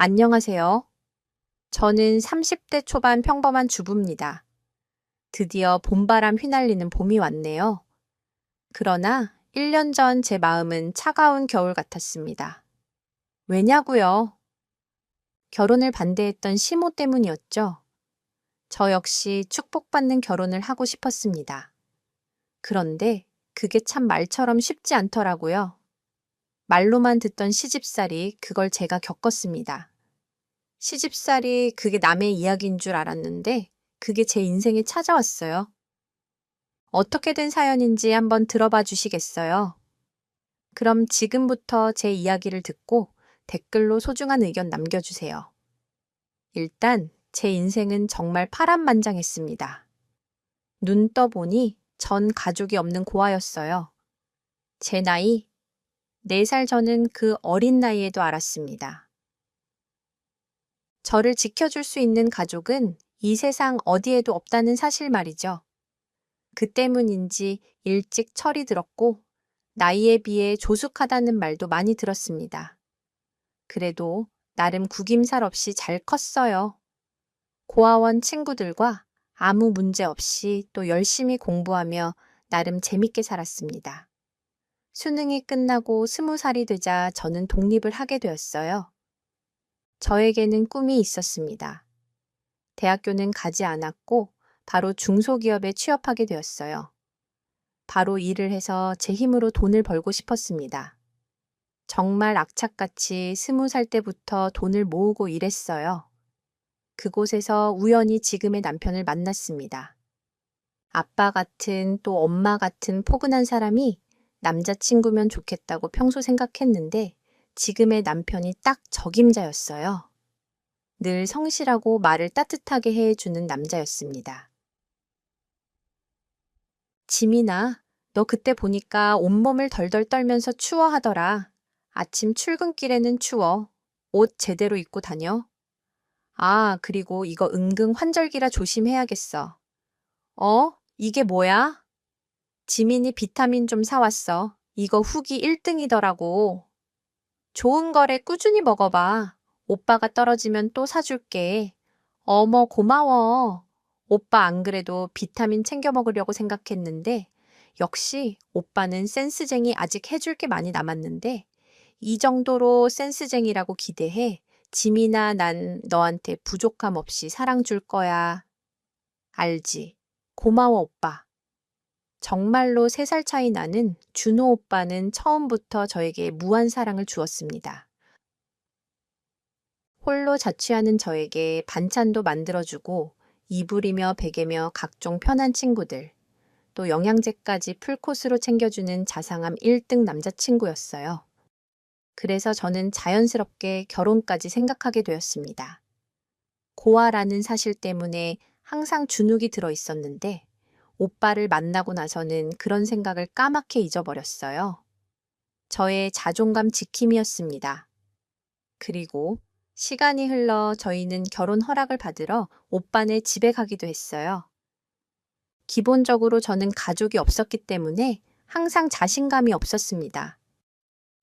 안녕하세요. 저는 30대 초반 평범한 주부입니다. 드디어 봄바람 휘날리는 봄이 왔네요. 그러나 1년 전 제 마음은 차가운 겨울 같았습니다. 왜냐고요? 결혼을 반대했던 시모 때문이었죠. 저 역시 축복받는 결혼을 하고 싶었습니다. 그런데 그게 참 말처럼 쉽지 않더라고요. 말로만 듣던 시집살이 그걸 제가 겪었습니다. 시집살이 그게 남의 이야기인 줄 알았는데 그게 제 인생에 찾아왔어요. 어떻게 된 사연인지 한번 들어봐 주시겠어요? 그럼 지금부터 제 이야기를 듣고 댓글로 소중한 의견 남겨주세요. 일단 제 인생은 정말 파란만장했습니다. 눈 떠보니 전 가족이 없는 고아였어요. 제 나이 4살 전은 그 어린 나이에도 알았습니다. 저를 지켜줄 수 있는 가족은 이 세상 어디에도 없다는 사실 말이죠. 그 때문인지 일찍 철이 들었고 나이에 비해 조숙하다는 말도 많이 들었습니다. 그래도 나름 구김살 없이 잘 컸어요. 고아원 친구들과 아무 문제 없이 또 열심히 공부하며 나름 재밌게 살았습니다. 수능이 끝나고 20살이 되자 저는 독립을 하게 되었어요. 저에게는 꿈이 있었습니다. 대학교는 가지 않았고 바로 중소기업에 취업하게 되었어요. 바로 일을 해서 제 힘으로 돈을 벌고 싶었습니다. 정말 악착같이 20살 때부터 돈을 모으고 일했어요. 그곳에서 우연히 지금의 남편을 만났습니다. 아빠 같은 또 엄마 같은 포근한 사람이 남자친구면 좋겠다고 평소 생각했는데 지금의 남편이 딱 적임자였어요. 늘 성실하고 말을 따뜻하게 해주는 남자였습니다. 지민아, 너 그때 보니까 온몸을 덜덜 떨면서 추워하더라. 아침 출근길에는 추워. 옷 제대로 입고 다녀. 아, 그리고 이거 은근 환절기라 조심해야겠어. 어? 이게 뭐야? 지민이 비타민 좀 사왔어. 이거 후기 1등이더라고. 좋은 거래 꾸준히 먹어봐. 오빠가 떨어지면 또 사줄게. 어머, 고마워. 오빠 안 그래도 비타민 챙겨 먹으려고 생각했는데, 역시 오빠는 센스쟁이 아직 해줄 게 많이 남았는데, 이 정도로 센스쟁이라고 기대해. 짐이나 난 너한테 부족함 없이 사랑 줄 거야. 알지? 고마워, 오빠. 정말로 3살 차이 나는 준호 오빠는 처음부터 저에게 무한 사랑을 주었습니다. 홀로 자취하는 저에게 반찬도 만들어주고 이불이며 베개며 각종 편한 친구들, 또 영양제까지 풀코스로 챙겨주는 자상함 1등 남자친구였어요. 그래서 저는 자연스럽게 결혼까지 생각하게 되었습니다. 고아라는 사실 때문에 항상 주눅이 들어 있었는데 오빠를 만나고 나서는 그런 생각을 까맣게 잊어버렸어요. 저의 자존감 지킴이었습니다. 그리고 시간이 흘러 저희는 결혼 허락을 받으러 오빠네 집에 가기도 했어요. 기본적으로 저는 가족이 없었기 때문에 항상 자신감이 없었습니다.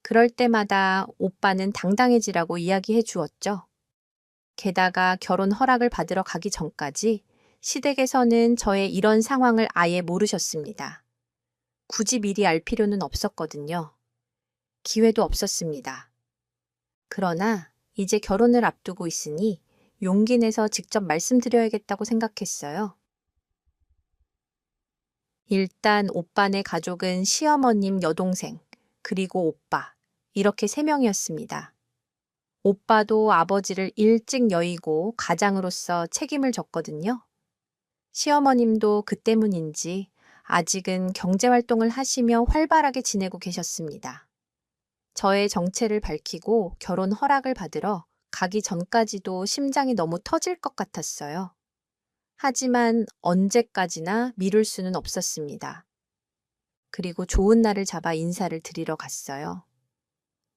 그럴 때마다 오빠는 당당해지라고 이야기해 주었죠. 게다가 결혼 허락을 받으러 가기 전까지 시댁에서는 저의 이런 상황을 아예 모르셨습니다. 굳이 미리 알 필요는 없었거든요. 기회도 없었습니다. 그러나 이제 결혼을 앞두고 있으니 용기 내서 직접 말씀드려야겠다고 생각했어요. 일단 오빠네 가족은 시어머님 여동생, 그리고 오빠, 이렇게 3명이었습니다. 오빠도 아버지를 일찍 여의고 가장으로서 책임을 졌거든요. 시어머님도 그 때문인지 아직은 경제활동을 하시며 활발하게 지내고 계셨습니다. 저의 정체를 밝히고 결혼 허락을 받으러 가기 전까지도 심장이 너무 터질 것 같았어요. 하지만 언제까지나 미룰 수는 없었습니다. 그리고 좋은 날을 잡아 인사를 드리러 갔어요.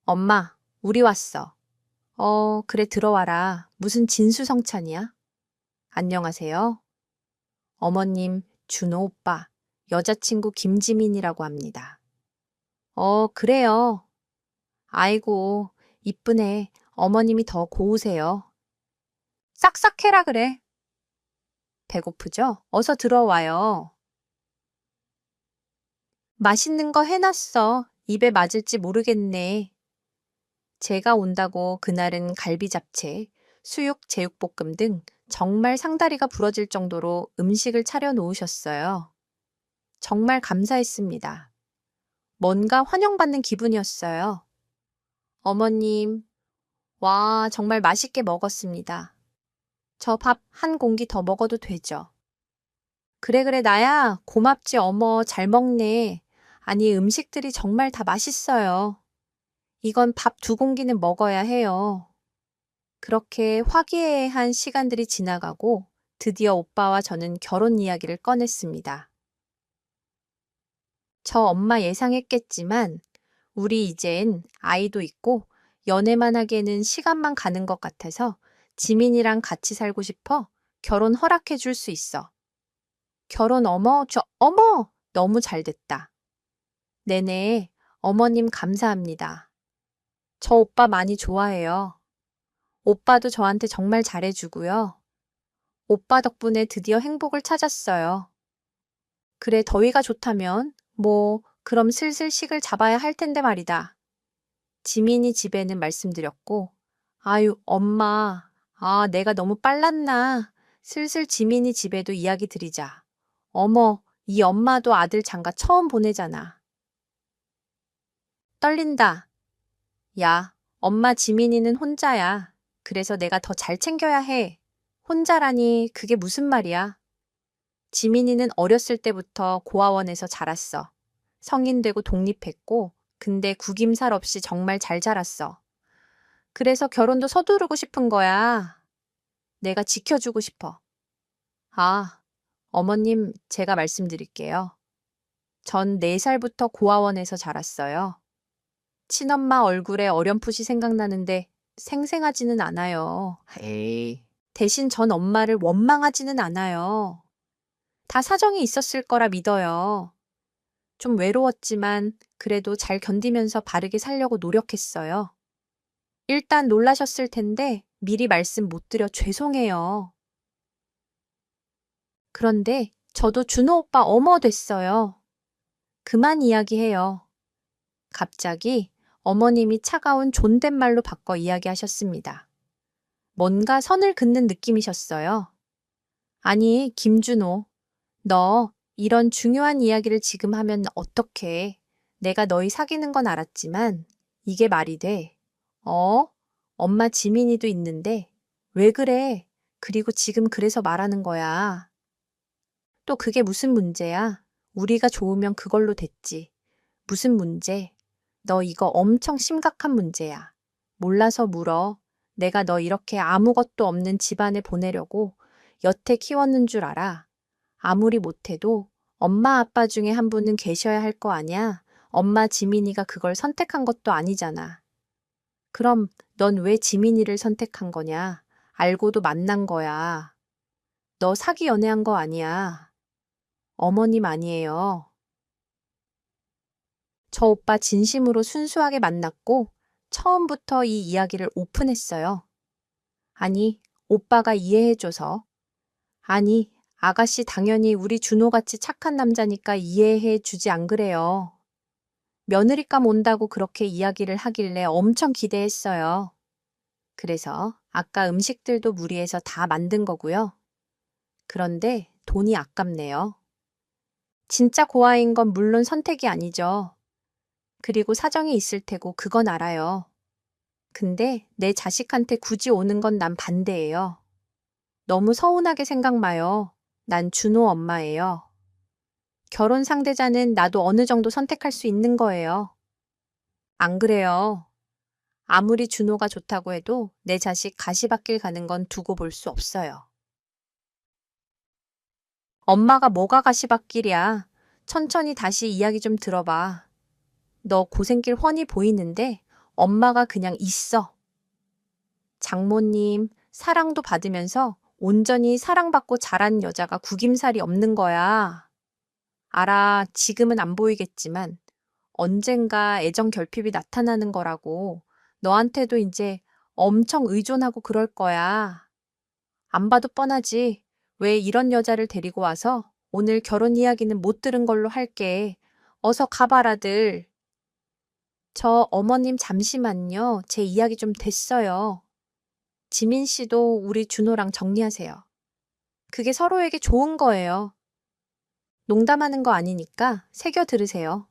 엄마, 우리 왔어. 그래 들어와라. 무슨 진수성찬이야? 안녕하세요. 어머님, 준호 오빠, 여자친구 김지민이라고 합니다. 그래요. 아이고, 이쁘네. 어머님이 더 고우세요. 싹싹 해라 그래. 배고프죠? 어서 들어와요. 맛있는 거 해놨어. 입에 맞을지 모르겠네. 제가 온다고 그날은 갈비 잡채, 수육 제육볶음 등 정말 상다리가 부러질 정도로 음식을 차려 놓으셨어요. 정말 감사했습니다. 뭔가 환영받는 기분이었어요. 어머님, 와, 정말 맛있게 먹었습니다. 저 밥 한 공기 더 먹어도 되죠? 그래, 그래, 나야. 고맙지, 어머. 잘 먹네. 아니, 음식들이 정말 다 맛있어요. 이건 밥 두 공기는 먹어야 해요. 그렇게 화기애애한 시간들이 지나가고 드디어 오빠와 저는 결혼 이야기를 꺼냈습니다. 저 엄마 예상했겠지만 우리 이젠 아이도 있고 연애만 하기에는 시간만 가는 것 같아서 지민이랑 같이 살고 싶어 결혼 허락해 줄 수 있어. 결혼 어머! 너무 잘 됐다. 네네, 어머님 감사합니다. 저 오빠 많이 좋아해요. 오빠도 저한테 정말 잘해주고요. 오빠 덕분에 드디어 행복을 찾았어요. 그래, 더위가 좋다면, 그럼 슬슬 식을 잡아야 할 텐데 말이다. 지민이 집에는 말씀드렸고, 아유, 엄마, 내가 너무 빨랐나. 슬슬 지민이 집에도 이야기 드리자. 어머, 이 엄마도 아들 장가 처음 보내잖아. 떨린다. 야, 엄마 지민이는 혼자야. 그래서 내가 더 잘 챙겨야 해. 혼자라니 그게 무슨 말이야. 지민이는 어렸을 때부터 고아원에서 자랐어. 성인 되고 독립했고, 근데 구김살 없이 정말 잘 자랐어. 그래서 결혼도 서두르고 싶은 거야. 내가 지켜주고 싶어. 어머님, 제가 말씀드릴게요. 전 4살부터 고아원에서 자랐어요. 친엄마 얼굴에 어렴풋이 생각나는데 생생하지는 않아요. 에이. 대신 전 엄마를 원망하지는 않아요. 다 사정이 있었을 거라 믿어요. 좀 외로웠지만 그래도 잘 견디면서 바르게 살려고 노력했어요. 일단 놀라셨을 텐데 미리 말씀 못 드려 죄송해요. 그런데 저도 준호 오빠 어머 됐어요. 그만 이야기해요. 갑자기 어머님이 차가운 존댓말로 바꿔 이야기하셨습니다. 뭔가 선을 긋는 느낌이셨어요. 아니, 김준호, 너 이런 중요한 이야기를 지금 하면 어떡해. 내가 너희 사귀는 건 알았지만 이게 말이 돼. 엄마 지민이도 있는데 왜 그래? 그리고 지금 그래서 말하는 거야. 또 그게 무슨 문제야? 우리가 좋으면 그걸로 됐지. 무슨 문제? 너 이거 엄청 심각한 문제야. 몰라서 물어. 내가 너 이렇게 아무것도 없는 집안에 보내려고 여태 키웠는 줄 알아. 아무리 못해도 엄마 아빠 중에 한 분은 계셔야 할 거 아니야. 엄마 지민이가 그걸 선택한 것도 아니잖아. 그럼 넌 왜 지민이를 선택한 거냐? 알고도 만난 거야. 너 사기 연애한 거 아니야. 어머님 아니에요. 저 오빠 진심으로 순수하게 만났고 처음부터 이 이야기를 오픈했어요. 아니, 오빠가 이해해줘서. 아니, 아가씨 당연히 우리 준호같이 착한 남자니까 이해해 주지 안 그래요. 며느리감 온다고 그렇게 이야기를 하길래 엄청 기대했어요. 그래서 아까 음식들도 무리해서 다 만든 거고요. 그런데 돈이 아깝네요. 진짜 고아인 건 물론 선택이 아니죠. 그리고 사정이 있을 테고 그건 알아요. 근데 내 자식한테 굳이 오는 건 난 반대예요. 너무 서운하게 생각 마요. 난 준호 엄마예요. 결혼 상대자는 나도 어느 정도 선택할 수 있는 거예요. 안 그래요. 아무리 준호가 좋다고 해도 내 자식 가시밭길 가는 건 두고 볼 수 없어요. 엄마가 뭐가 가시밭길이야. 천천히 다시 이야기 좀 들어봐. 너 고생길 훤히 보이는데 엄마가 그냥 있어. 장모님, 사랑도 받으면서 온전히 사랑받고 자란 여자가 구김살이 없는 거야. 알아, 지금은 안 보이겠지만 언젠가 애정 결핍이 나타나는 거라고. 너한테도 이제 엄청 의존하고 그럴 거야. 안 봐도 뻔하지. 왜 이런 여자를 데리고 와서 오늘 결혼 이야기는 못 들은 걸로 할게. 어서 가봐라들. 저 어머님 잠시만요. 제 이야기 좀 됐어요. 지민 씨도 우리 준호랑 정리하세요. 그게 서로에게 좋은 거예요. 농담하는 거 아니니까 새겨 들으세요.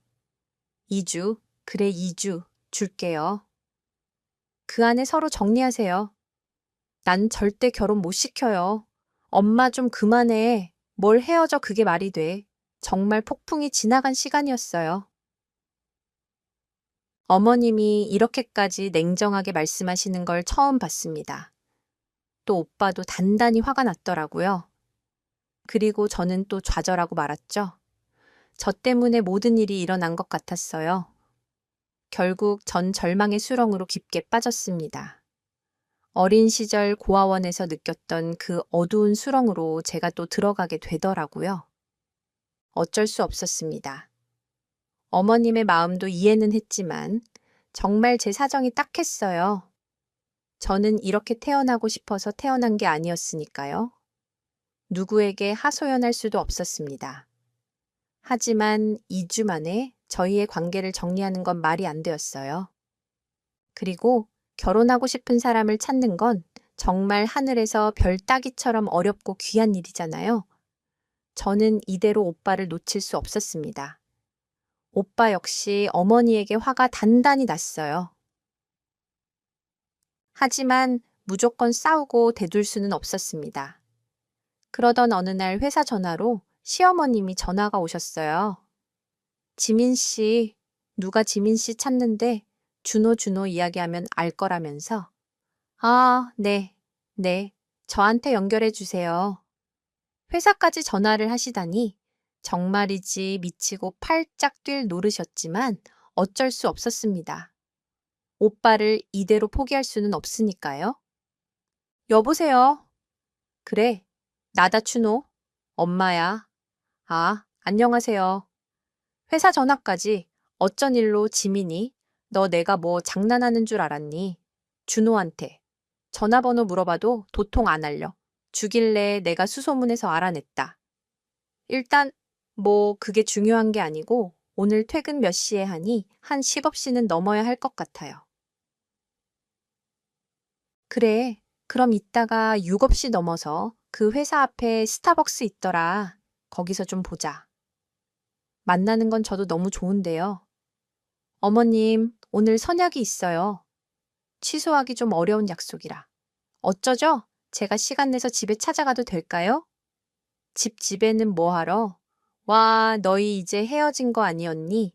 2주, 그래 2주 줄게요. 그 안에 서로 정리하세요. 난 절대 결혼 못 시켜요. 엄마 좀 그만해. 뭘 헤어져 그게 말이 돼. 정말 폭풍이 지나간 시간이었어요. 어머님이 이렇게까지 냉정하게 말씀하시는 걸 처음 봤습니다. 또 오빠도 단단히 화가 났더라고요. 그리고 저는 또 좌절하고 말았죠. 저 때문에 모든 일이 일어난 것 같았어요. 결국 전 절망의 수렁으로 깊게 빠졌습니다. 어린 시절 고아원에서 느꼈던 그 어두운 수렁으로 제가 또 들어가게 되더라고요. 어쩔 수 없었습니다. 어머님의 마음도 이해는 했지만 정말 제 사정이 딱했어요. 저는 이렇게 태어나고 싶어서 태어난 게 아니었으니까요. 누구에게 하소연할 수도 없었습니다. 하지만 2주 만에 저희의 관계를 정리하는 건 말이 안 되었어요. 그리고 결혼하고 싶은 사람을 찾는 건 정말 하늘에서 별 따기처럼 어렵고 귀한 일이잖아요. 저는 이대로 오빠를 놓칠 수 없었습니다. 오빠 역시 어머니에게 화가 단단히 났어요. 하지만 무조건 싸우고 대둘 수는 없었습니다. 그러던 어느 날 회사 전화로 시어머님이 전화가 오셨어요. 지민 씨, 누가 지민 씨 찾는데 준호 이야기하면 알 거라면서. 아, 네, 저한테 연결해 주세요. 회사까지 전화를 하시다니 정말이지 미치고 팔짝 뛸 노릇이었지만 어쩔 수 없었습니다. 오빠를 이대로 포기할 수는 없으니까요. 여보세요? 그래, 나다 준호. 엄마야. 아, 안녕하세요. 회사 전화까지 어쩐 일로 지민이 너 내가 뭐 장난하는 줄 알았니? 준호한테. 전화번호 물어봐도 도통 안 알려. 주길래 내가 수소문해서 알아냈다. 일단 뭐 그게 중요한 게 아니고 오늘 퇴근 몇 시에 하니 한 10업시는 넘어야 할 것 같아요. 그래, 그럼 이따가 6업시 넘어서 그 회사 앞에 스타벅스 있더라. 거기서 좀 보자. 만나는 건 저도 너무 좋은데요. 어머님, 오늘 선약이 있어요. 취소하기 좀 어려운 약속이라. 어쩌죠? 제가 시간 내서 집에 찾아가도 될까요? 집에는 뭐 하러? 와, 너희 이제 헤어진 거 아니었니?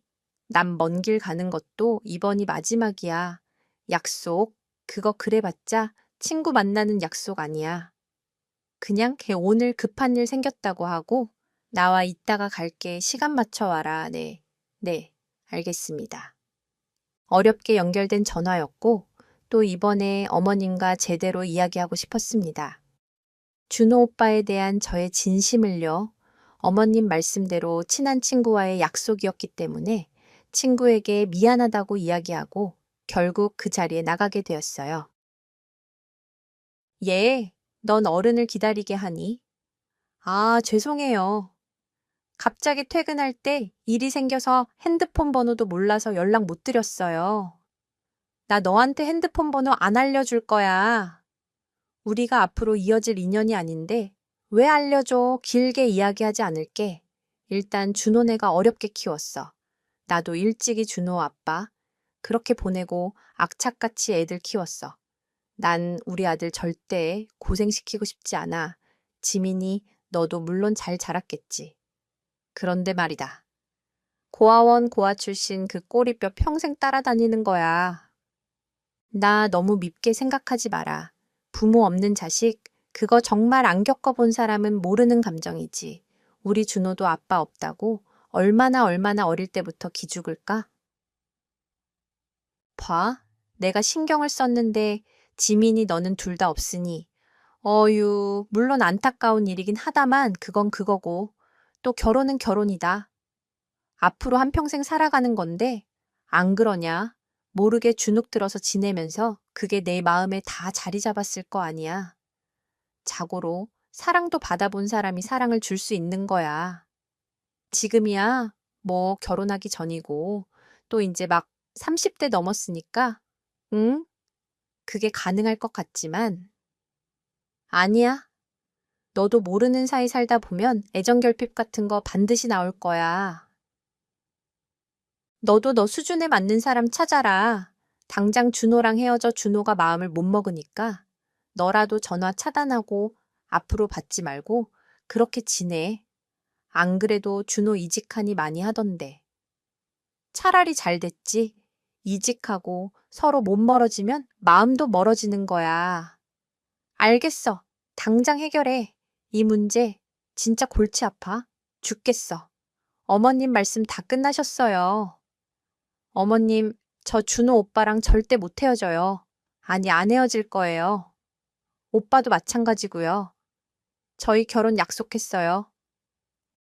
난 먼 길 가는 것도 이번이 마지막이야. 약속, 그거 그래봤자 친구 만나는 약속 아니야. 그냥 걔 오늘 급한 일 생겼다고 하고 나와 이따가 갈게. 시간 맞춰 와라. 네, 알겠습니다. 어렵게 연결된 전화였고 또 이번에 어머님과 제대로 이야기하고 싶었습니다. 준호 오빠에 대한 저의 진심을요. 어머님 말씀대로 친한 친구와의 약속이었기 때문에 친구에게 미안하다고 이야기하고 결국 그 자리에 나가게 되었어요. 예, 넌 어른을 기다리게 하니? 아, 죄송해요. 갑자기 퇴근할 때 일이 생겨서 핸드폰 번호도 몰라서 연락 못 드렸어요. 나 너한테 핸드폰 번호 안 알려줄 거야. 우리가 앞으로 이어질 인연이 아닌데 왜 알려줘? 길게 이야기하지 않을게. 일단 준호네가 어렵게 키웠어. 나도 일찍이 준호 아빠 그렇게 보내고 악착같이 애들 키웠어. 난 우리 아들 절대 고생시키고 싶지 않아. 지민이 너도 물론 잘 자랐겠지. 그런데 말이다. 고아원 고아 출신 그 꼬리뼈 평생 따라다니는 거야. 나 너무 밉게 생각하지 마라. 부모 없는 자식, 그거 정말 안 겪어본 사람은 모르는 감정이지. 우리 준호도 아빠 없다고 얼마나 어릴 때부터 기죽을까? 봐, 내가 신경을 썼는데 지민이 너는 둘 다 없으니 어유, 물론 안타까운 일이긴 하다만 그건 그거고 또 결혼은 결혼이다. 앞으로 한평생 살아가는 건데 안 그러냐? 모르게 주눅 들어서 지내면서 그게 내 마음에 다 자리 잡았을 거 아니야. 자고로 사랑도 받아본 사람이 사랑을 줄 수 있는 거야. 지금이야 뭐 결혼하기 전이고 또 이제 막 30대 넘었으니까 응? 그게 가능할 것 같지만 아니야. 너도 모르는 사이 살다 보면 애정결핍 같은 거 반드시 나올 거야. 너도 너 수준에 맞는 사람 찾아라. 당장 준호랑 헤어져 준호가 마음을 못 먹으니까 너라도 전화 차단하고 앞으로 받지 말고 그렇게 지내. 안 그래도 준호 이직하니 많이 하던데. 차라리 잘 됐지. 이직하고 서로 못 멀어지면 마음도 멀어지는 거야. 알겠어. 당장 해결해. 이 문제 진짜 골치 아파. 죽겠어. 어머님 말씀 다 끝나셨어요. 어머님, 저 준호 오빠랑 절대 못 헤어져요. 아니, 안 헤어질 거예요. 오빠도 마찬가지고요. 저희 결혼 약속했어요.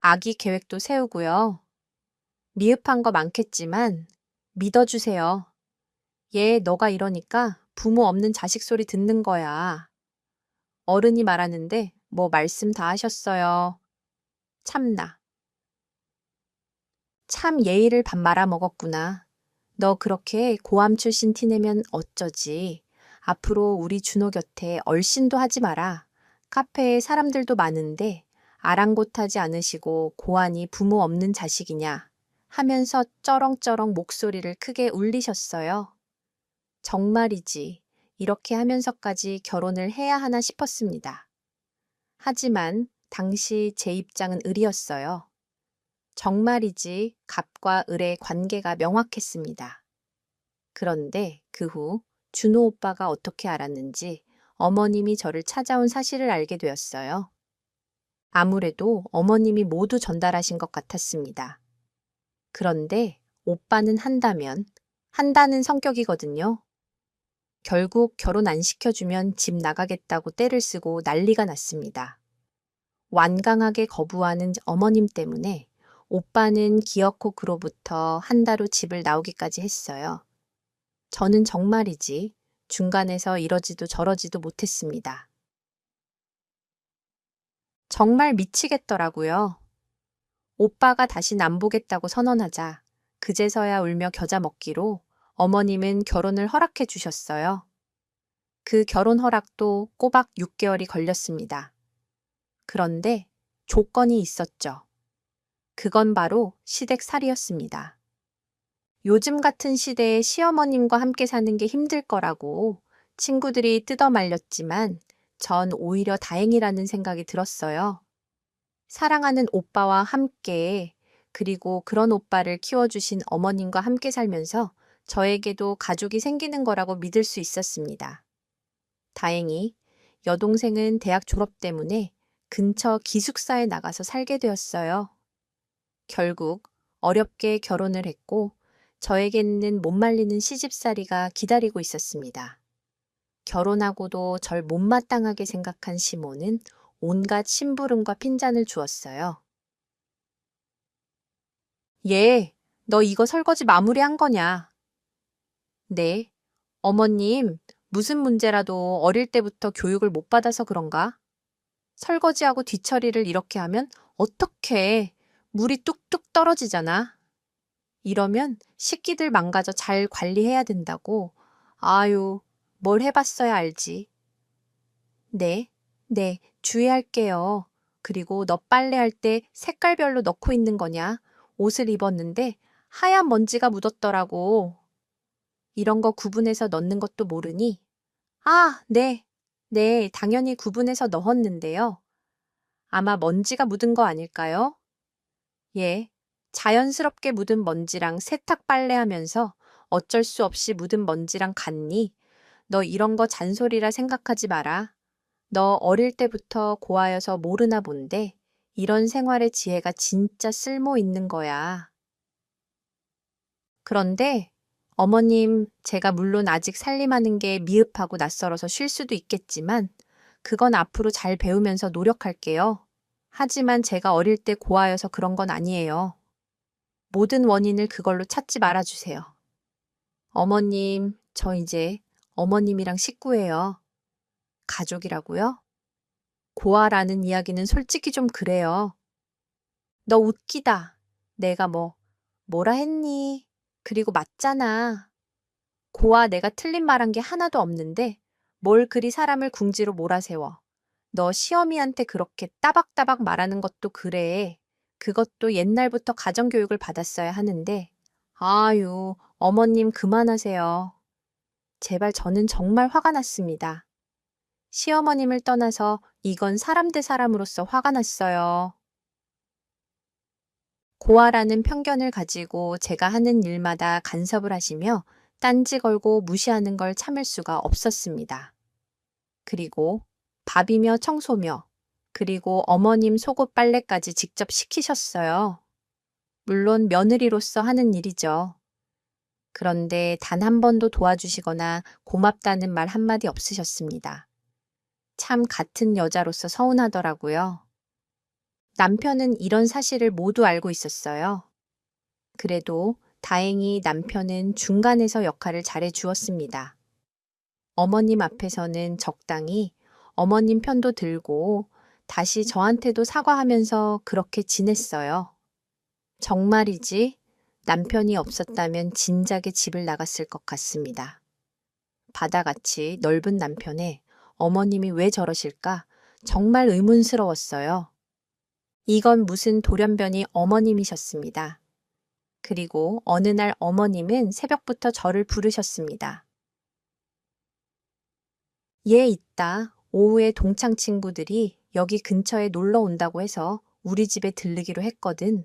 아기 계획도 세우고요. 미흡한 거 많겠지만 믿어주세요. 얘 너가 이러니까 부모 없는 자식 소리 듣는 거야. 어른이 말하는데 뭐 말씀 다 하셨어요. 참나. 참 예의를 밥 말아먹었구나. 너 그렇게 고암 출신 티내면 어쩌지. 앞으로 우리 준호 곁에 얼씬도 하지 마라. 카페에 사람들도 많은데 아랑곳하지 않으시고 고안이 부모 없는 자식이냐 하면서 쩌렁쩌렁 목소리를 크게 울리셨어요. 정말이지. 이렇게 하면서까지 결혼을 해야 하나 싶었습니다. 하지만 당시 제 입장은 을이었어요. 정말이지 갑과 을의 관계가 명확했습니다. 그런데 그 후 준호 오빠가 어떻게 알았는지 어머님이 저를 찾아온 사실을 알게 되었어요. 아무래도 어머님이 모두 전달하신 것 같았습니다. 그런데 오빠는 한다는 성격이거든요. 결국 결혼 안 시켜주면 집 나가겠다고 떼를 쓰고 난리가 났습니다. 완강하게 거부하는 어머님 때문에 오빠는 기어코 그로부터 한 달 후 집을 나오기까지 했어요. 저는 정말이지 중간에서 이러지도 저러지도 못했습니다. 정말 미치겠더라고요. 오빠가 다시 안 보겠다고 선언하자 그제서야 울며 겨자 먹기로 어머님은 결혼을 허락해 주셨어요. 그 결혼 허락도 꼬박 6개월이 걸렸습니다. 그런데 조건이 있었죠. 그건 바로 시댁살이였습니다. 요즘 같은 시대에 시어머님과 함께 사는 게 힘들 거라고 친구들이 뜯어 말렸지만 전 오히려 다행이라는 생각이 들었어요. 사랑하는 오빠와 함께 그리고 그런 오빠를 키워주신 어머님과 함께 살면서 저에게도 가족이 생기는 거라고 믿을 수 있었습니다. 다행히 여동생은 대학 졸업 때문에 근처 기숙사에 나가서 살게 되었어요. 결국 어렵게 결혼을 했고 저에게는 못 말리는 시집살이가 기다리고 있었습니다. 결혼하고도 절 못마땅하게 생각한 시모는 온갖 심부름과 핀잔을 주었어요. 얘, 너 이거 설거지 마무리한 거냐? 네. 어머님, 무슨 문제라도 어릴 때부터 교육을 못 받아서 그런가? 설거지하고 뒤처리를 이렇게 하면 어떡해. 물이 뚝뚝 떨어지잖아. 이러면 식기들 망가져 잘 관리해야 된다고. 아유, 뭘 해봤어야 알지. 네, 네, 주의할게요. 그리고 너 빨래할 때 색깔별로 넣고 있는 거냐? 옷을 입었는데 하얀 먼지가 묻었더라고. 이런 거 구분해서 넣는 것도 모르니? 아, 네. 네, 당연히 구분해서 넣었는데요. 아마 먼지가 묻은 거 아닐까요? 예, 자연스럽게 묻은 먼지랑 세탁 빨래하면서 어쩔 수 없이 묻은 먼지랑 같니? 너 이런 거 잔소리라 생각하지 마라. 너 어릴 때부터 고아여서 모르나 본데 이런 생활의 지혜가 진짜 쓸모 있는 거야. 그런데 어머님, 제가 물론 아직 살림하는 게 미흡하고 낯설어서 쉴 수도 있겠지만 그건 앞으로 잘 배우면서 노력할게요. 하지만 제가 어릴 때 고아여서 그런 건 아니에요. 모든 원인을 그걸로 찾지 말아주세요. 어머님, 저 이제 어머님이랑 식구예요. 가족이라고요? 고아라는 이야기는 솔직히 좀 그래요. 너 웃기다. 내가 뭐라 했니? 그리고 맞잖아. 고아 내가 틀린 말한 게 하나도 없는데 뭘 그리 사람을 궁지로 몰아세워. 너 시어미한테 그렇게 따박따박 말하는 것도 그래. 그것도 옛날부터 가정교육을 받았어야 하는데. 아유, 어머님 그만하세요. 제발 저는 정말 화가 났습니다. 시어머님을 떠나서 이건 사람 대 사람으로서 화가 났어요. 고아라는 편견을 가지고 제가 하는 일마다 간섭을 하시며 딴지 걸고 무시하는 걸 참을 수가 없었습니다. 그리고 밥이며 청소며 그리고 어머님 속옷 빨래까지 직접 시키셨어요. 물론 며느리로서 하는 일이죠. 그런데 단 한 번도 도와주시거나 고맙다는 말 한마디 없으셨습니다. 참 같은 여자로서 서운하더라고요. 남편은 이런 사실을 모두 알고 있었어요. 그래도 다행히 남편은 중간에서 역할을 잘해 주었습니다. 어머님 앞에서는 적당히 어머님 편도 들고 다시 저한테도 사과하면서 그렇게 지냈어요. 정말이지 남편이 없었다면 진작에 집을 나갔을 것 같습니다. 바다같이 넓은 남편에 어머님이 왜 저러실까 정말 의문스러웠어요. 이건 무슨 돌연변이 어머님이셨습니다. 그리고 어느 날 어머님은 새벽부터 저를 부르셨습니다. 얘 있다. 오후에 동창 친구들이 여기 근처에 놀러 온다고 해서 우리 집에 들르기로 했거든.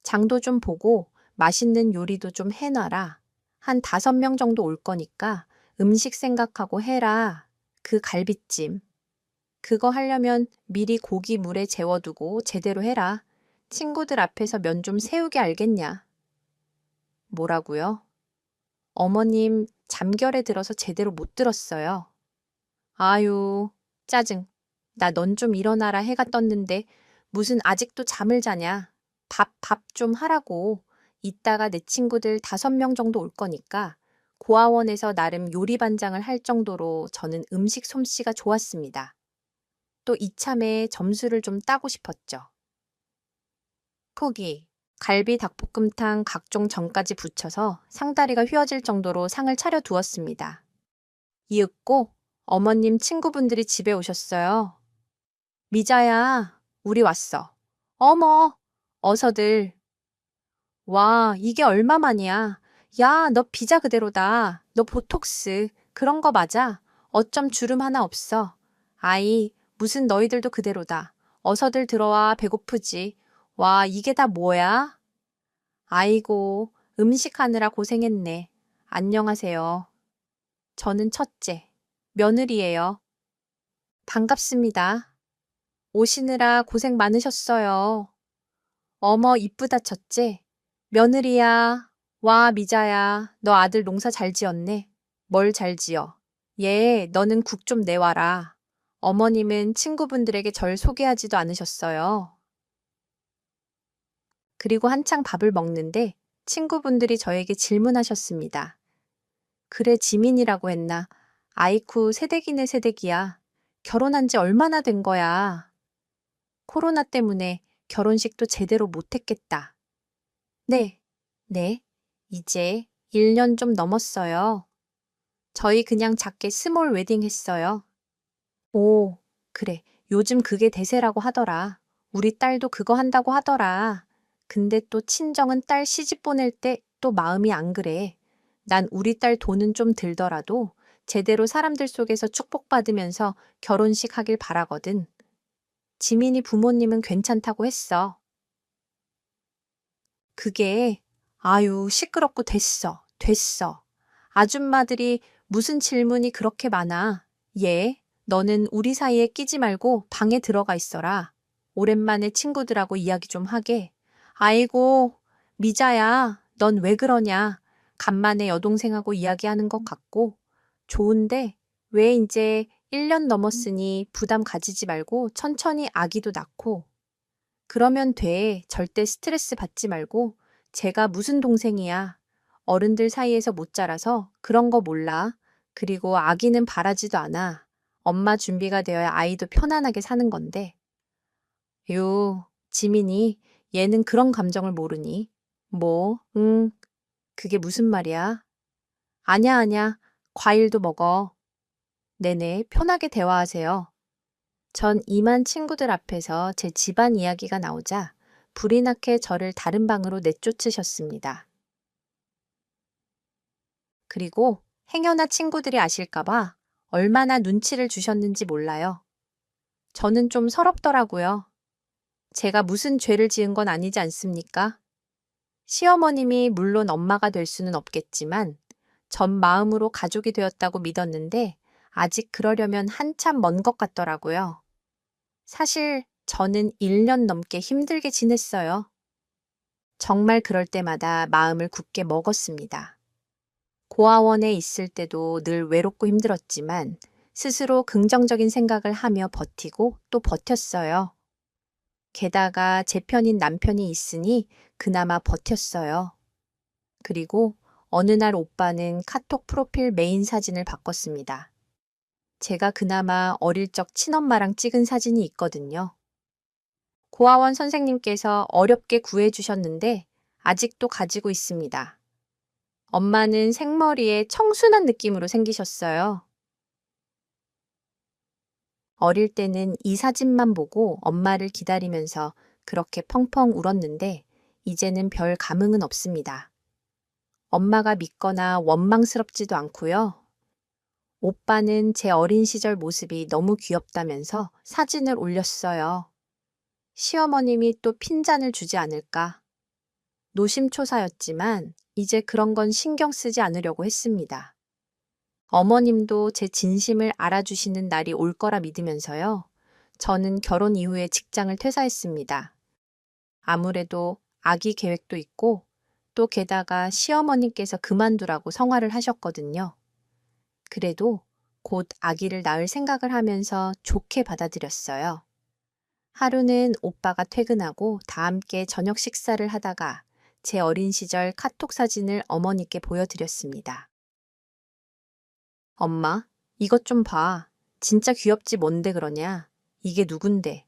장도 좀 보고 맛있는 요리도 좀 해놔라. 한 5명 정도 올 거니까 음식 생각하고 해라. 그 갈비찜. 그거 하려면 미리 고기 물에 재워두고 제대로 해라. 친구들 앞에서 면 좀 세우게 알겠냐. 뭐라고요? 어머님 잠결에 들어서 제대로 못 들었어요. 아유, 짜증. 나 넌 좀 일어나라 해가 떴는데 무슨 아직도 잠을 자냐. 밥 좀 하라고. 이따가 내 친구들 5명 정도 올 거니까 고아원에서 나름 요리 반장을 할 정도로 저는 음식 솜씨가 좋았습니다. 또 이참에 점수를 좀 따고 싶었죠. 포기. 갈비 닭볶음탕 각종 전까지 붙여서 상다리가 휘어질 정도로 상을 차려두었습니다. 이윽고 어머님 친구분들이 집에 오셨어요. 미자야, 우리 왔어. 어머, 어서들. 와, 이게 얼마만이야. 야, 너 비자 그대로다. 너 보톡스. 그런 거 맞아? 어쩜 주름 하나 없어. 아이, 무슨 너희들도 그대로다. 어서들 들어와, 배고프지. 와, 이게 다 뭐야? 아이고, 음식하느라 고생했네. 안녕하세요. 저는 첫째, 며느리예요. 반갑습니다. 오시느라 고생 많으셨어요. 어머, 이쁘다, 첫째. 며느리야. 와, 미자야. 너 아들 농사 잘 지었네. 뭘 잘 지어? 얘, 너는 국 좀 내와라. 어머님은 친구분들에게 절 소개하지도 않으셨어요. 그리고 한창 밥을 먹는데 친구분들이 저에게 질문하셨습니다. 그래, 지민이라고 했나? 아이쿠, 새댁이네, 새댁이야. 결혼한 지 얼마나 된 거야? 코로나 때문에 결혼식도 제대로 못했겠다. 네, 네. 이제 1년 좀 넘었어요. 저희 그냥 작게 스몰 웨딩 했어요. 오, 그래. 요즘 그게 대세라고 하더라. 우리 딸도 그거 한다고 하더라. 근데 또 친정은 딸 시집 보낼 때 또 마음이 안 그래. 난 우리 딸 돈은 좀 들더라도 제대로 사람들 속에서 축복받으면서 결혼식 하길 바라거든. 지민이 부모님은 괜찮다고 했어. 그게, 아유, 시끄럽고 됐어. 아줌마들이 무슨 질문이 그렇게 많아. 얘, 너는 우리 사이에 끼지 말고 방에 들어가 있어라. 오랜만에 친구들하고 이야기 좀 하게. 아이고, 미자야, 넌 왜 그러냐. 간만에 여동생하고 이야기하는 것 같고. 좋은데, 왜 이제 1년 넘었으니 부담 가지지 말고 천천히 아기도 낳고. 그러면 돼. 절대 스트레스 받지 말고. 제가 무슨 동생이야. 어른들 사이에서 못 자라서 그런 거 몰라. 그리고 아기는 바라지도 않아. 엄마 준비가 되어야 아이도 편안하게 사는 건데. 지민이, 얘는 그런 감정을 모르니. 뭐, 그게 무슨 말이야? 아냐, 아냐, 과일도 먹어. 네네, 편하게 대화하세요. 전 이만 친구들 앞에서 제 집안 이야기가 나오자 불이 나게 저를 다른 방으로 내쫓으셨습니다. 그리고 행여나 친구들이 아실까봐 얼마나 눈치를 주셨는지 몰라요. 저는 좀 서럽더라고요. 제가 무슨 죄를 지은 건 아니지 않습니까? 시어머님이 물론 엄마가 될 수는 없겠지만 전 마음으로 가족이 되었다고 믿었는데 아직 그러려면 한참 먼 것 같더라고요. 사실 저는 1년 넘게 힘들게 지냈어요. 정말 그럴 때마다 마음을 굳게 먹었습니다. 고아원에 있을 때도 늘 외롭고 힘들었지만 스스로 긍정적인 생각을 하며 버티고 또 버텼어요. 게다가 제 편인 남편이 있으니 그나마 버텼어요. 그리고 어느 날 오빠는 카톡 프로필 메인 사진을 바꿨습니다. 제가 그나마 어릴 적 친엄마랑 찍은 사진이 있거든요. 고아원 선생님께서 어렵게 구해주셨는데 아직도 가지고 있습니다. 엄마는 생머리에 청순한 느낌으로 생기셨어요. 어릴 때는 이 사진만 보고 엄마를 기다리면서 그렇게 펑펑 울었는데 이제는 별 감흥은 없습니다. 엄마가 믿거나 원망스럽지도 않고요. 오빠는 제 어린 시절 모습이 너무 귀엽다면서 사진을 올렸어요. 시어머님이 또 핀잔을 주지 않을까. 노심초사였지만 이제 그런 건 신경 쓰지 않으려고 했습니다. 어머님도 제 진심을 알아주시는 날이 올 거라 믿으면서요. 저는 결혼 이후에 직장을 퇴사했습니다. 아무래도 아기 계획도 있고 또 게다가 시어머님께서 그만두라고 성화를 하셨거든요. 그래도 곧 아기를 낳을 생각을 하면서 좋게 받아들였어요. 하루는 오빠가 퇴근하고 다 함께 저녁 식사를 하다가 제 어린 시절 카톡 사진을 어머니께 보여드렸습니다. 엄마, 이것 좀 봐. 진짜 귀엽지 뭔데 그러냐? 이게 누군데?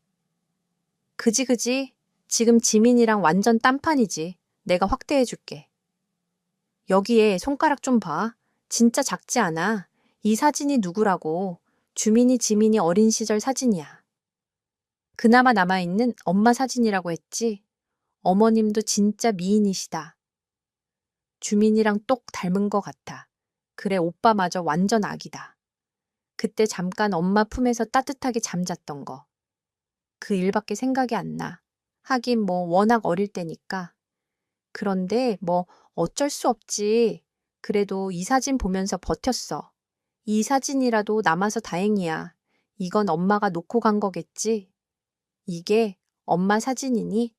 그지? 지금 지민이랑 완전 딴판이지. 내가 확대해줄게. 여기에 손가락 좀 봐. 진짜 작지 않아. 이 사진이 누구라고. 주민이 지민이 어린 시절 사진이야. 그나마 남아있는 엄마 사진이라고 했지. 어머님도 진짜 미인이시다. 주민이랑 똑 닮은 것 같아. 그래, 오빠마저 완전 아기다. 그때 잠깐 엄마 품에서 따뜻하게 잠잤던 거. 그 일밖에 생각이 안 나. 하긴 뭐 워낙 어릴 때니까. 그런데 뭐 어쩔 수 없지. 그래도 이 사진 보면서 버텼어. 이 사진이라도 남아서 다행이야. 이건 엄마가 놓고 간 거겠지. 이게 엄마 사진이니?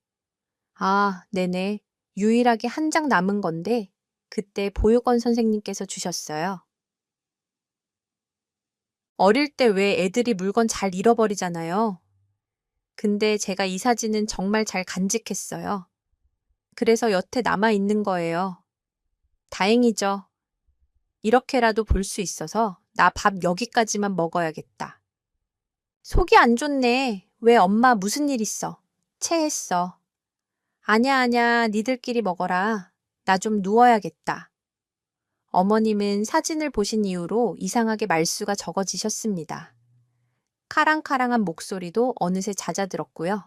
아, 네네. 유일하게 한 장 남은 건데 그때 보육원 선생님께서 주셨어요. 어릴 때 왜 애들이 물건 잘 잃어버리잖아요. 근데 제가 이 사진은 정말 잘 간직했어요. 그래서 여태 남아있는 거예요. 다행이죠. 이렇게라도 볼 수 있어서 나 밥 여기까지만 먹어야겠다. 속이 안 좋네. 왜 엄마 무슨 일 있어? 체했어. 아냐, 니들끼리 먹어라. 나 좀 누워야겠다. 어머님은 사진을 보신 이후로 이상하게 말수가 적어지셨습니다. 카랑카랑한 목소리도 어느새 잦아들었고요.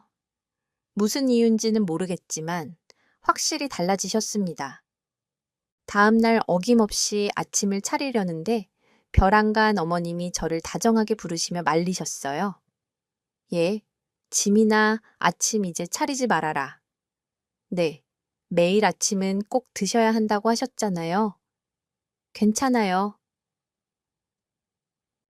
무슨 이유인지는 모르겠지만 확실히 달라지셨습니다. 다음 날 어김없이 아침을 차리려는데 벼랑간 어머님이 저를 다정하게 부르시며 말리셨어요. 예, 지민아, 아침 이제 차리지 말아라. 네, 매일 아침은 꼭 드셔야 한다고 하셨잖아요. 괜찮아요.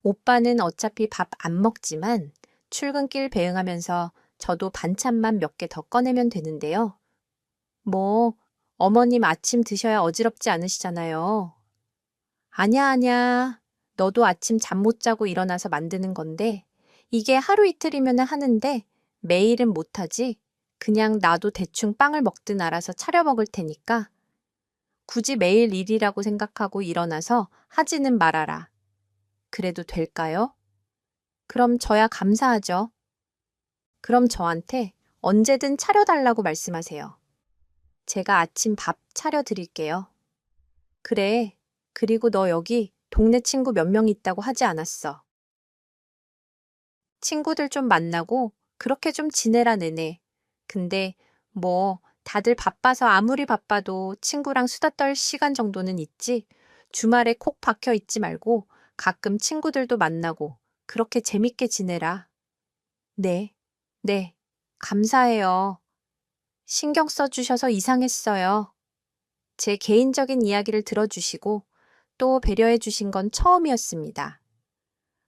오빠는 어차피 밥 안 먹지만 출근길 배웅하면서 저도 반찬만 몇 개 더 꺼내면 되는데요. 뭐, 어머님 아침 드셔야 어지럽지 않으시잖아요. 아냐. 너도 아침 잠 못 자고 일어나서 만드는 건데 이게 하루 이틀이면 하는데 매일은 못하지. 그냥 나도 대충 빵을 먹든 알아서 차려 먹을 테니까 굳이 매일 일이라고 생각하고 일어나서 하지는 말아라. 그래도 될까요? 그럼 저야 감사하죠. 그럼 저한테 언제든 차려달라고 말씀하세요. 제가 아침 밥 차려드릴게요. 그래. 그리고 너 여기 동네 친구 몇 명 있다고 하지 않았어. 친구들 좀 만나고 그렇게 좀 지내라 내내. 근데 뭐 다들 바빠서 아무리 바빠도 친구랑 수다 떨 시간 정도는 있지. 주말에 콕 박혀 있지 말고 가끔 친구들도 만나고 그렇게 재밌게 지내라. 네, 네, 감사해요. 신경 써주셔서 이상했어요. 제 개인적인 이야기를 들어주시고 또 배려해 주신 건 처음이었습니다.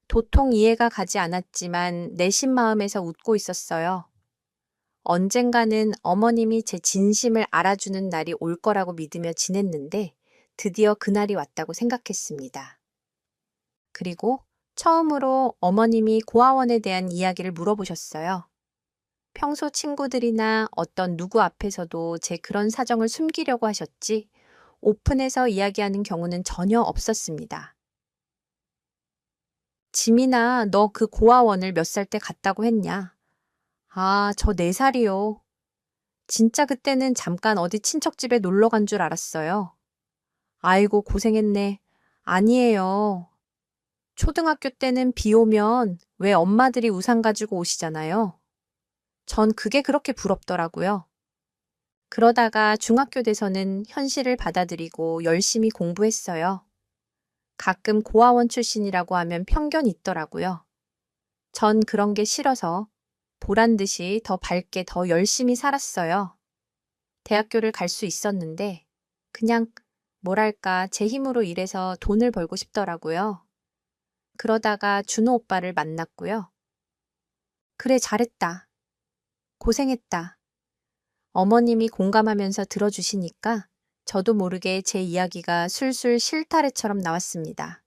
도통 이해가 가지 않았지만 내심 마음에서 웃고 있었어요. 언젠가는 어머님이 제 진심을 알아주는 날이 올 거라고 믿으며 지냈는데 드디어 그날이 왔다고 생각했습니다. 그리고 처음으로 어머님이 고아원에 대한 이야기를 물어보셨어요. 평소 친구들이나 어떤 누구 앞에서도 제 그런 사정을 숨기려고 하셨지 오픈해서 이야기하는 경우는 전혀 없었습니다. 지민아, 너 그 고아원을 몇 살 때 갔다고 했냐? 아, 저 4살이요. 진짜 그때는 잠깐 어디 친척 집에 놀러 간 줄 알았어요. 아이고, 고생했네. 아니에요. 초등학교 때는 비 오면 왜 엄마들이 우산 가지고 오시잖아요. 전 그게 그렇게 부럽더라고요. 그러다가 중학교 돼서는 현실을 받아들이고 열심히 공부했어요. 가끔 고아원 출신이라고 하면 편견이 있더라고요. 전 그런 게 싫어서 보란 듯이 더 밝게 더 열심히 살았어요. 대학교를 갈 수 있었는데 그냥 뭐랄까 제 힘으로 일해서 돈을 벌고 싶더라고요. 그러다가 준호 오빠를 만났고요. 그래 잘했다. 고생했다. 어머님이 공감하면서 들어주시니까 저도 모르게 제 이야기가 술술 실타래처럼 나왔습니다.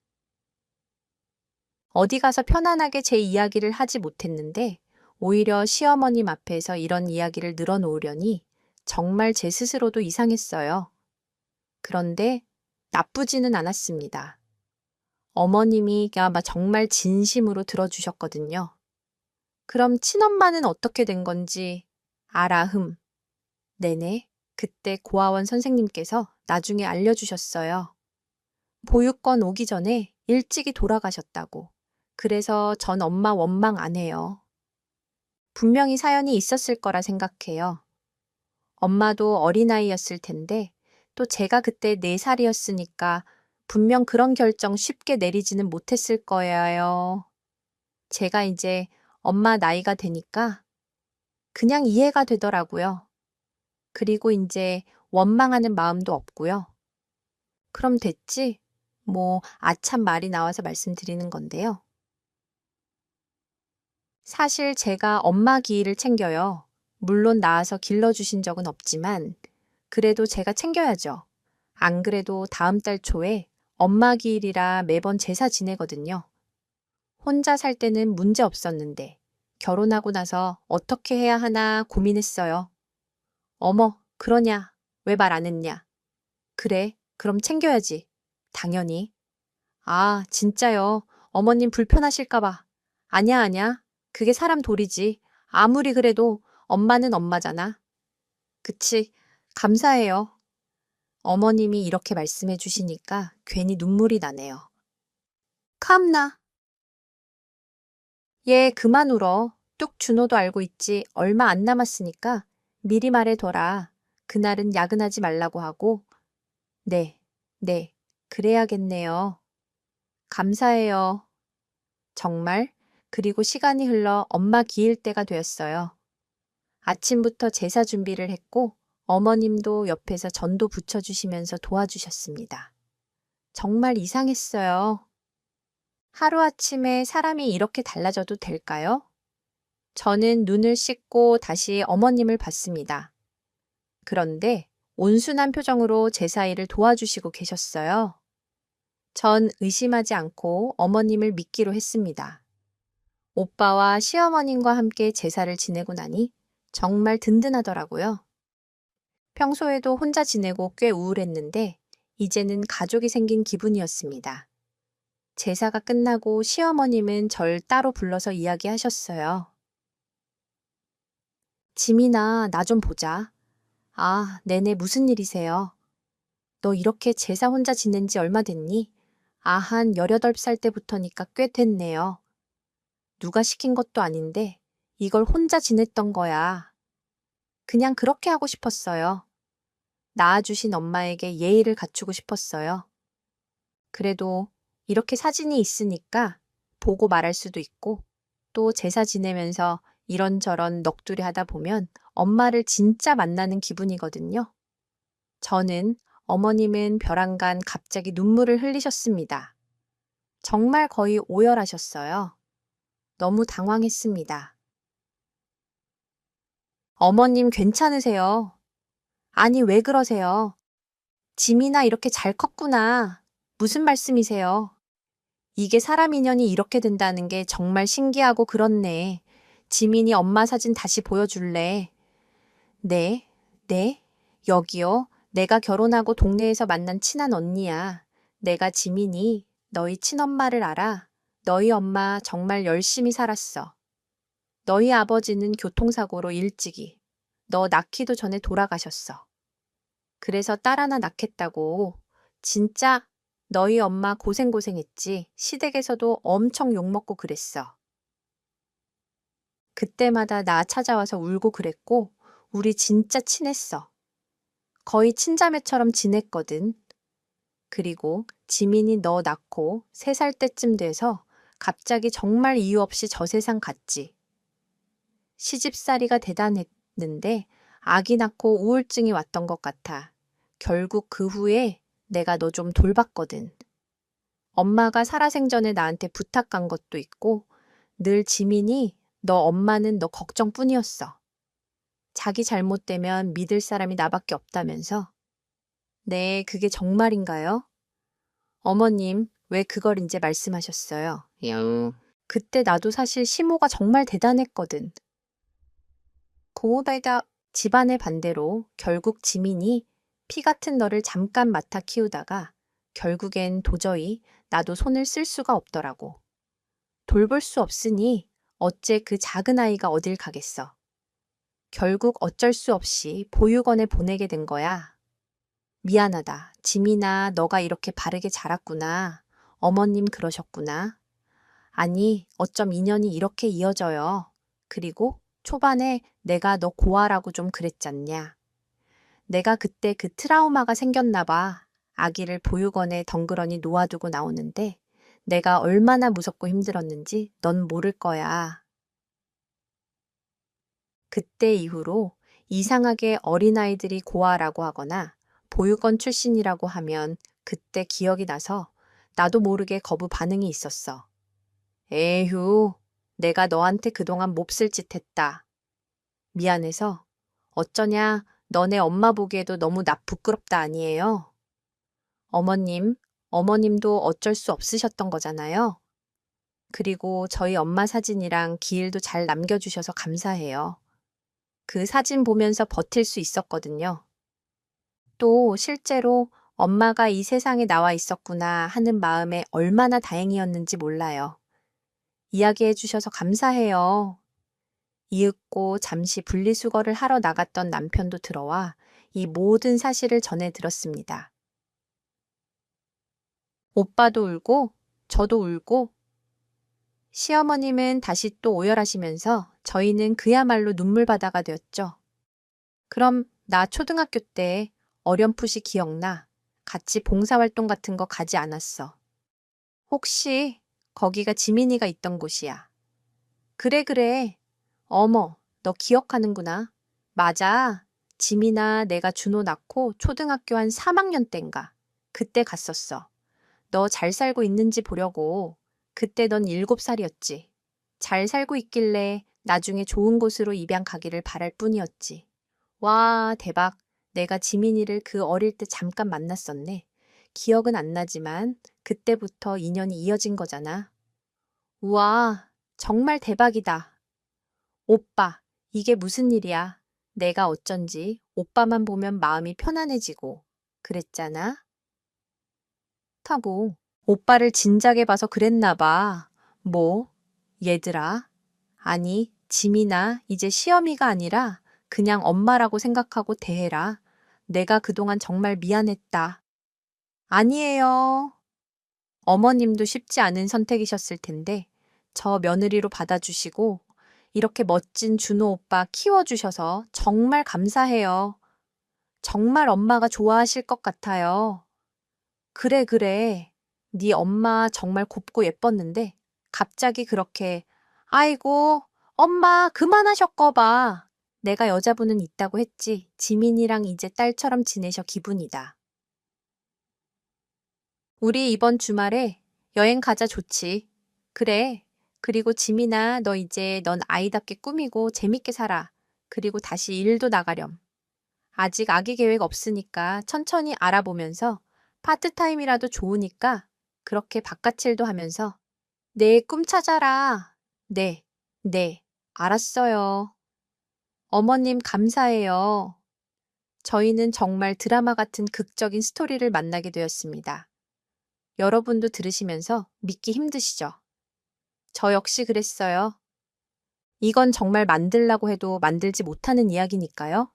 어디 가서 편안하게 제 이야기를 하지 못했는데 오히려 시어머님 앞에서 이런 이야기를 늘어놓으려니 정말 제 스스로도 이상했어요. 그런데 나쁘지는 않았습니다. 어머님이 아마 정말 진심으로 들어주셨거든요. 그럼 친엄마는 어떻게 된 건지 알아흠. 네네, 그때 고아원 선생님께서 나중에 알려주셨어요. 보육권 오기 전에 일찍이 돌아가셨다고. 그래서 전 엄마 원망 안 해요. 분명히 사연이 있었을 거라 생각해요. 엄마도 어린아이였을 텐데 또 제가 그때 4살이었으니까 분명 그런 결정 쉽게 내리지는 못했을 거예요. 제가 이제 엄마 나이가 되니까 그냥 이해가 되더라고요. 그리고 이제 원망하는 마음도 없고요. 그럼 됐지? 뭐 아참 말이 나와서 말씀드리는 건데요. 사실 제가 엄마 기일을 챙겨요. 물론 낳아서 길러주신 적은 없지만 그래도 제가 챙겨야죠. 안 그래도 다음 달 초에 엄마 기일이라 매번 제사 지내거든요. 혼자 살 때는 문제 없었는데 결혼하고 나서 어떻게 해야 하나 고민했어요. 어머, 그러냐? 왜 말 안 했냐? 그래, 그럼 챙겨야지. 당연히. 아, 진짜요. 어머님 불편하실까봐. 아냐, 아냐. 그게 사람 도리지. 아무리 그래도 엄마는 엄마잖아. 그치. 감사해요. 어머님이 이렇게 말씀해 주시니까 괜히 눈물이 나네요. 캄나. 얘 그만 울어. 뚝 준호도 알고 있지. 얼마 안 남았으니까 미리 말해둬라. 그날은 야근하지 말라고 하고. 네, 네. 그래야겠네요. 감사해요. 정말? 그리고 시간이 흘러 엄마 기일 때가 되었어요. 아침부터 제사 준비를 했고 어머님도 옆에서 전도 붙여주시면서 도와주셨습니다. 정말 이상했어요. 하루아침에 사람이 이렇게 달라져도 될까요? 저는 눈을 씻고 다시 어머님을 봤습니다. 그런데 온순한 표정으로 제사일을 도와주시고 계셨어요. 전 의심하지 않고 어머님을 믿기로 했습니다. 오빠와 시어머님과 함께 제사를 지내고 나니 정말 든든하더라고요. 평소에도 혼자 지내고 꽤 우울했는데 이제는 가족이 생긴 기분이었습니다. 제사가 끝나고 시어머님은 절 따로 불러서 이야기하셨어요. 지민아, 나 좀 보자. 아, 네네, 무슨 일이세요? 너 이렇게 제사 혼자 지낸 지 얼마 됐니? 아, 한 18살 때부터니까 꽤 됐네요. 누가 시킨 것도 아닌데 이걸 혼자 지냈던 거야. 그냥 그렇게 하고 싶었어요. 낳아주신 엄마에게 예의를 갖추고 싶었어요. 그래도 이렇게 사진이 있으니까 보고 말할 수도 있고 또 제사 지내면서 이런저런 넋두리 하다 보면 엄마를 진짜 만나는 기분이거든요. 저는 어머님은 벼랑간 갑자기 눈물을 흘리셨습니다. 정말 거의 오열하셨어요. 너무 당황했습니다. 어머님 괜찮으세요? 아니, 왜 그러세요? 지민아 이렇게 잘 컸구나. 무슨 말씀이세요? 이게 사람 인연이 이렇게 된다는 게 정말 신기하고 그렇네. 지민이 엄마 사진 다시 보여줄래? 네, 네, 여기요. 내가 결혼하고 동네에서 만난 친한 언니야. 내가 지민이 너희 친엄마를 알아. 너희 엄마 정말 열심히 살았어. 너희 아버지는 교통사고로 일찍이. 너 낳기도 전에 돌아가셨어. 그래서 딸 하나 낳겠다고. 진짜 너희 엄마 고생했지. 시댁에서도 엄청 욕먹고 그랬어. 그때마다 나 찾아와서 울고 그랬고 우리 진짜 친했어. 거의 친자매처럼 지냈거든. 그리고 지민이 너 낳고 3살 때쯤 돼서 갑자기 정말 이유 없이 저 세상 갔지. 시집살이가 대단했는데 아기 낳고 우울증이 왔던 것 같아. 결국 그 후에 내가 너 좀 돌봤거든. 엄마가 살아생전에 나한테 부탁한 것도 있고 늘 지민이 너 엄마는 너 걱정뿐이었어. 자기 잘못되면 믿을 사람이 나밖에 없다면서. 네, 그게 정말인가요? 어머님, 왜 그걸 이제 말씀하셨어요? 그때 나도 사실 시모가 정말 대단했거든. 고모다이다 집안의 반대로 결국 지민이 피 같은 너를 잠깐 맡아 키우다가 결국엔 도저히 나도 손을 쓸 수가 없더라고. 돌볼 수 없으니 어째 그 작은 아이가 어딜 가겠어. 결국 어쩔 수 없이 보육원에 보내게 된 거야. 미안하다. 지민아, 너가 이렇게 바르게 자랐구나. 어머님 그러셨구나. 아니, 어쩜 인연이 이렇게 이어져요. 그리고 초반에 내가 너 고아라고 좀 그랬잖냐. 내가 그때 그 트라우마가 생겼나 봐. 아기를 보육원에 덩그러니 놓아두고 나오는데 내가 얼마나 무섭고 힘들었는지 넌 모를 거야. 그때 이후로 이상하게 어린아이들이 고아라고 하거나 보육원 출신이라고 하면 그때 기억이 나서 나도 모르게 거부 반응이 있었어. 에휴, 내가 너한테 그동안 몹쓸 짓 했다. 미안해서 어쩌냐, 너네 엄마 보기에도 너무 나 부끄럽다 아니에요? 어머님도 어쩔 수 없으셨던 거잖아요. 그리고 저희 엄마 사진이랑 기일도 잘 남겨주셔서 감사해요. 그 사진 보면서 버틸 수 있었거든요. 또 실제로 엄마가 이 세상에 나와 있었구나 하는 마음에 얼마나 다행이었는지 몰라요. 이야기해 주셔서 감사해요. 이윽고 잠시 분리수거를 하러 나갔던 남편도 들어와 이 모든 사실을 전해 들었습니다. 오빠도 울고 저도 울고 시어머님은 다시 또 오열하시면서 저희는 그야말로 눈물바다가 되었죠. 그럼 나 초등학교 때 어렴풋이 기억나. 같이 봉사활동 같은 거 가지 않았어. 혹시 거기가 지민이가 있던 곳이야. 그래. 어머, 너 기억하는구나. 맞아. 지민아 내가 준호 낳고 초등학교 한 3학년 땐가. 그때 갔었어. 너 잘 살고 있는지 보려고. 그때 넌 7살이었지. 잘 살고 있길래 나중에 좋은 곳으로 입양 가기를 바랄 뿐이었지. 와, 대박. 내가 지민이를 그 어릴 때 잠깐 만났었네. 기억은 안 나지만 그때부터 인연이 이어진 거잖아. 우와, 정말 대박이다. 오빠, 이게 무슨 일이야? 내가 어쩐지 오빠만 보면 마음이 편안해지고 그랬잖아. 타고 오빠를 진작에 봐서 그랬나 봐. 뭐, 얘들아. 아니, 지민아, 이제 시어미가 아니라 그냥 엄마라고 생각하고 대해라. 내가 그동안 정말 미안했다. 아니에요. 어머님도 쉽지 않은 선택이셨을 텐데, 저 며느리로 받아주시고, 이렇게 멋진 준호 오빠 키워주셔서 정말 감사해요. 정말 엄마가 좋아하실 것 같아요. 그래, 그래. 네 엄마 정말 곱고 예뻤는데, 갑자기 그렇게, 아이고, 엄마 그만하셨거 봐. 내가 여자분은 있다고 했지. 지민이랑 이제 딸처럼 지내셔 기분이다. 우리 이번 주말에 여행 가자 좋지. 그래. 그리고 지민아, 너 이제 넌 아이답게 꾸미고 재밌게 살아. 그리고 다시 일도 나가렴. 아직 아기 계획 없으니까 천천히 알아보면서 파트타임이라도 좋으니까 그렇게 바깥 일도 하면서 내 꿈 찾아라. 네, 네, 알았어요. 어머님 감사해요. 저희는 정말 드라마 같은 극적인 스토리를 만나게 되었습니다. 여러분도 들으시면서 믿기 힘드시죠? 저 역시 그랬어요. 이건 정말 만들라고 해도 만들지 못하는 이야기니까요.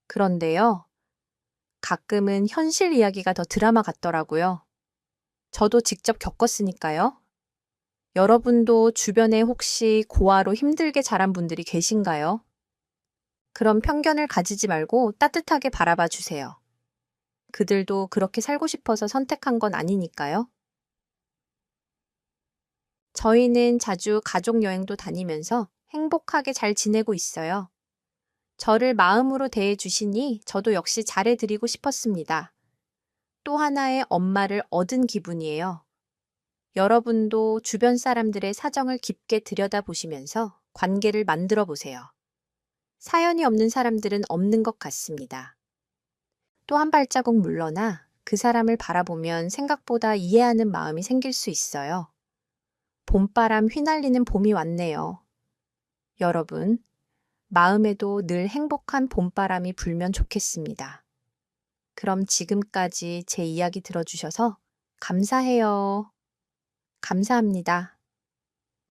그런데요, 가끔은 현실 이야기가 더 드라마 같더라고요. 저도 직접 겪었으니까요. 여러분도 주변에 혹시 고아로 힘들게 자란 분들이 계신가요? 그럼 편견을 가지지 말고 따뜻하게 바라봐 주세요. 그들도 그렇게 살고 싶어서 선택한 건 아니니까요. 저희는 자주 가족 여행도 다니면서 행복하게 잘 지내고 있어요. 저를 마음으로 대해 주시니 저도 역시 잘해 드리고 싶었습니다. 또 하나의 엄마를 얻은 기분이에요. 여러분도 주변 사람들의 사정을 깊게 들여다보시면서 관계를 만들어 보세요. 사연이 없는 사람들은 없는 것 같습니다. 또 한 발자국 물러나 그 사람을 바라보면 생각보다 이해하는 마음이 생길 수 있어요. 봄바람 휘날리는 봄이 왔네요. 여러분, 마음에도 늘 행복한 봄바람이 불면 좋겠습니다. 그럼 지금까지 제 이야기 들어주셔서 감사해요. 감사합니다.